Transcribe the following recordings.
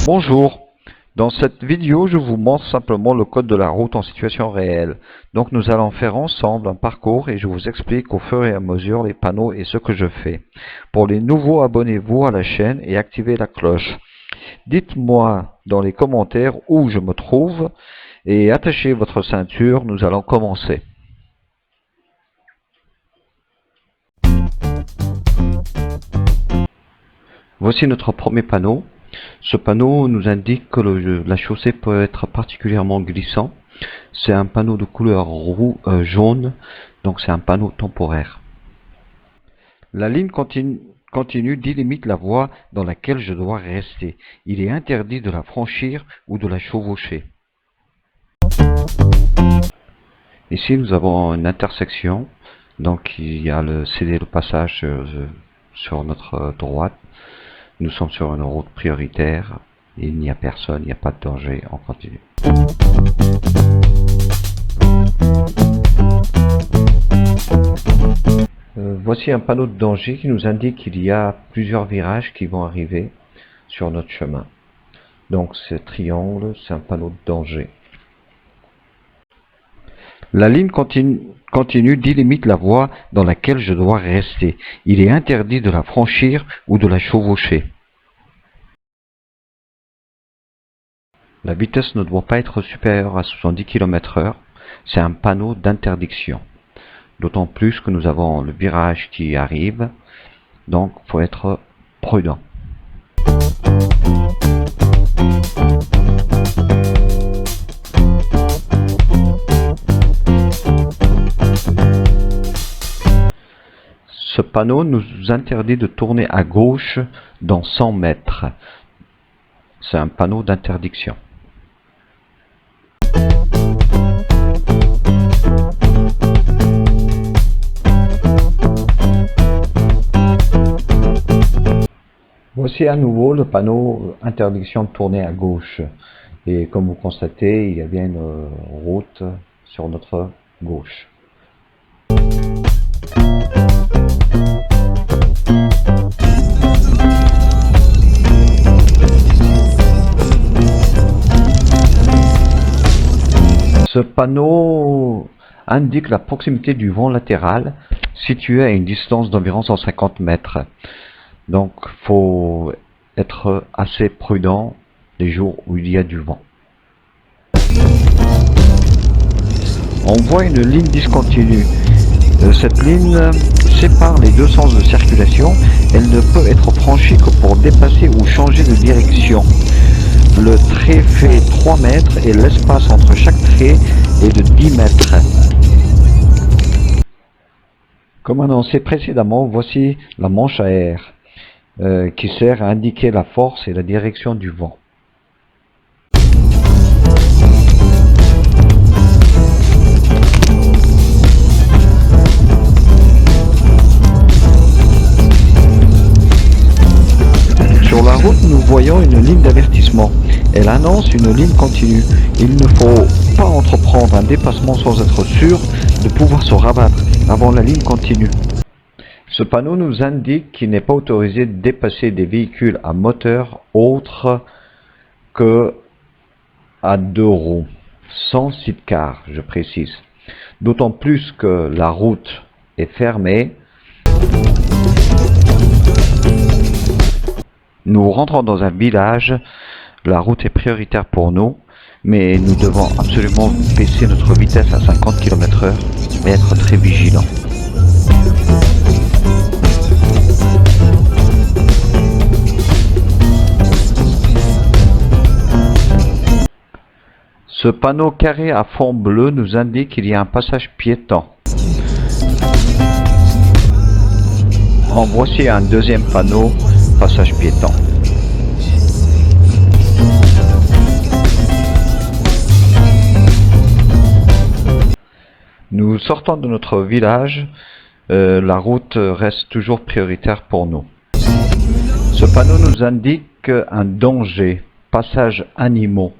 Bonjour, dans cette vidéo je vous montre simplement le code de la route en situation réelle. Donc nous allons faire ensemble un parcours et je vous explique au fur et à mesure les panneaux et ce que je fais. Pour les nouveaux, abonnez-vous à la chaîne et activez la cloche. Dites-moi dans les commentaires où je me trouve et attachez votre ceinture, nous allons commencer. Voici notre premier panneau. Ce panneau nous indique que la chaussée peut être particulièrement glissant. C'est un panneau de couleur jaune, donc c'est un panneau temporaire. La ligne continue délimite la voie dans laquelle je dois rester. Il est interdit de la franchir ou de la chevaucher. Ici nous avons une intersection, donc il y a le céder le passage sur notre droite. Nous sommes sur une route prioritaire, il n'y a personne, il n'y a pas de danger, on continue. Voici un panneau de danger qui nous indique qu'il y a plusieurs virages qui vont arriver sur notre chemin. Donc ce triangle, c'est un panneau de danger. La ligne continue délimite la voie dans laquelle je dois rester. Il est interdit de la franchir ou de la chevaucher. La vitesse ne doit pas être supérieure à 70 km/h. C'est un panneau d'interdiction. D'autant plus que nous avons le virage qui arrive. Donc il faut être prudent. Ce panneau nous interdit de tourner à gauche dans 100 mètres. C'est un panneau d'interdiction. Voici à nouveau le panneau interdiction de tourner à gauche. Et comme vous constatez, il y a bien une route sur notre gauche. Ce panneau indique la proximité du vent latéral situé à une distance d'environ 150 mètres. Donc il faut être assez prudent les jours où il y a du vent. On voit une ligne discontinue. Cette ligne sépare les deux sens de circulation. Elle ne peut être franchie que pour dépasser ou changer de direction. Le trait fait 3 mètres et l'espace entre chaque trait est de 10 mètres. Comme annoncé précédemment, voici la manche à air qui sert à indiquer la force et la direction du vent. Sur la route, nous voyons une ligne d'avertissement. Elle annonce une ligne continue. Il ne faut pas entreprendre un dépassement sans être sûr de pouvoir se rabattre avant la ligne continue. Ce panneau nous indique qu'il n'est pas autorisé de dépasser des véhicules à moteur autre que à 2 roues, sans sidecar, je précise. D'autant plus que la route est fermée. Nous rentrons dans un village, la route est prioritaire pour nous, mais nous devons absolument baisser notre vitesse à 50 km/h et être très vigilants. Ce panneau carré à fond bleu nous indique qu'il y a un passage piéton. En voici un deuxième panneau, passage piéton. Nous sortons de notre village, la route reste toujours prioritaire pour nous. Ce panneau nous indique un danger, passage animaux.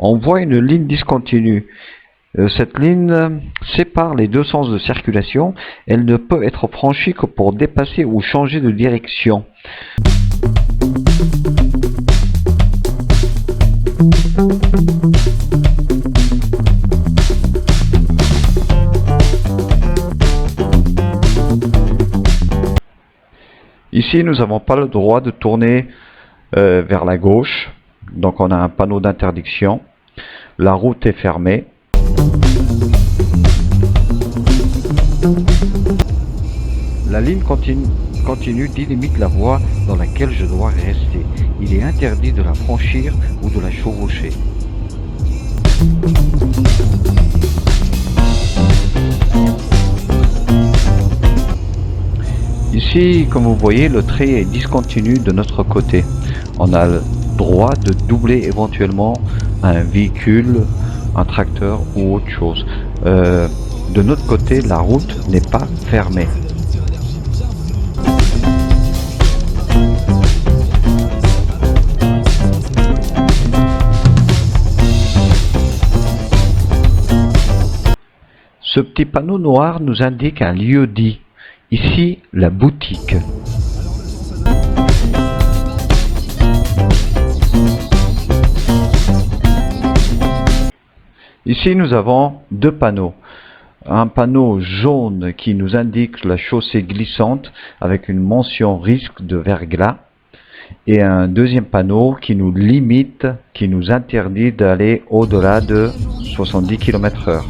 On voit une ligne discontinue. Cette ligne sépare les deux sens de circulation. Elle ne peut être franchie que pour dépasser ou changer de direction. Ici, nous n'avons pas le droit de tourner vers la gauche. Donc on a un panneau d'interdiction. La route est fermée. La ligne continue délimite la voie dans laquelle je dois rester. Il est interdit de la franchir ou de la chevaucher. Ici, comme vous voyez, le trait est discontinu de notre côté. On a le droit de doubler éventuellement un véhicule, un tracteur ou autre chose. De notre côté, la route n'est pas fermée. Ce petit panneau noir nous indique un lieu dit. Ici, la boutique. Ici, nous avons deux panneaux. Un panneau jaune qui nous indique la chaussée glissante avec une mention risque de verglas. Et un deuxième panneau qui nous limite, qui nous interdit d'aller au-delà de 70 km/h.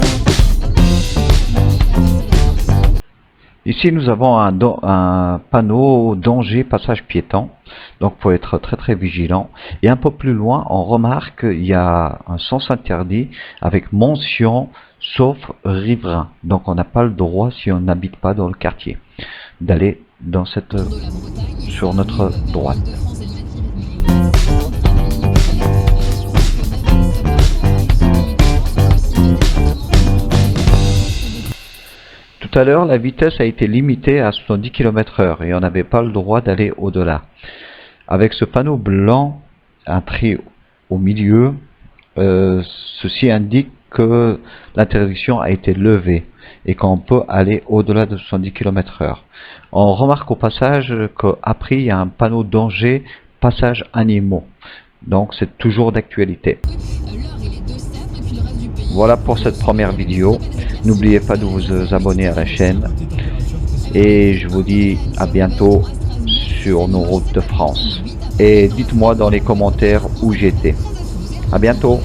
Ici, nous avons un panneau danger passage piéton, donc faut être très vigilant. Et un peu plus loin, on remarque qu'il y a un sens interdit avec mention sauf riverain. Donc on n'a pas le droit, si on n'habite pas dans le quartier, d'aller sur notre droite. Tout à l'heure, la vitesse a été limitée à 70 km/h et on n'avait pas le droit d'aller au-delà. Avec ce panneau blanc, un trait au milieu, ceci indique que l'interdiction a été levée et qu'on peut aller au-delà de 70 km/h. On remarque au passage qu'après, il y a un panneau danger, passage animaux. Donc c'est toujours d'actualité. Voilà pour cette première vidéo. N'oubliez pas de vous abonner à la chaîne. Et je vous dis à bientôt sur nos routes de France. Et dites-moi dans les commentaires où j'étais. À bientôt.